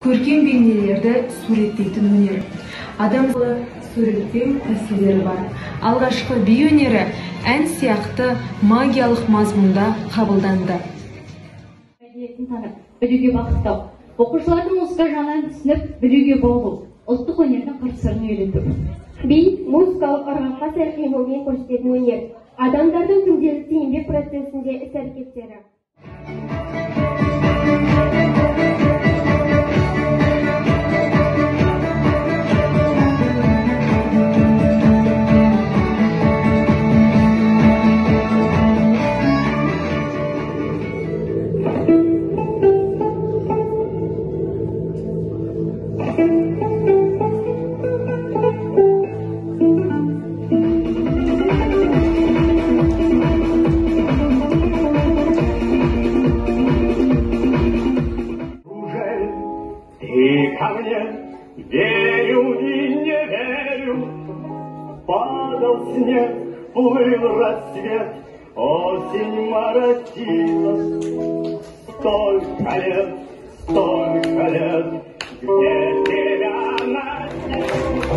Көркем бейнелерді суреттейтін өнер. Адамды суреттеу тәсілдері бар. Алғашқы би өнері ән сияқты магиялық мазмұнда қабылданды. Мәдениетін танып, білуге бағыттау, оқушылардың музыка жанрын түсініп, білуге баулу, ұлттық өнердің қыр-сырын үйрету. Би музыкалық ырғаққа сәл қимылмен көрсететін өнер. Адамдардың күнделікті еңбек процесінде іс-әрекеттері. Ты ко мне верю и не верю, падал снег, плыл рассвет, осень моросила. Столько лет, где тебя носила.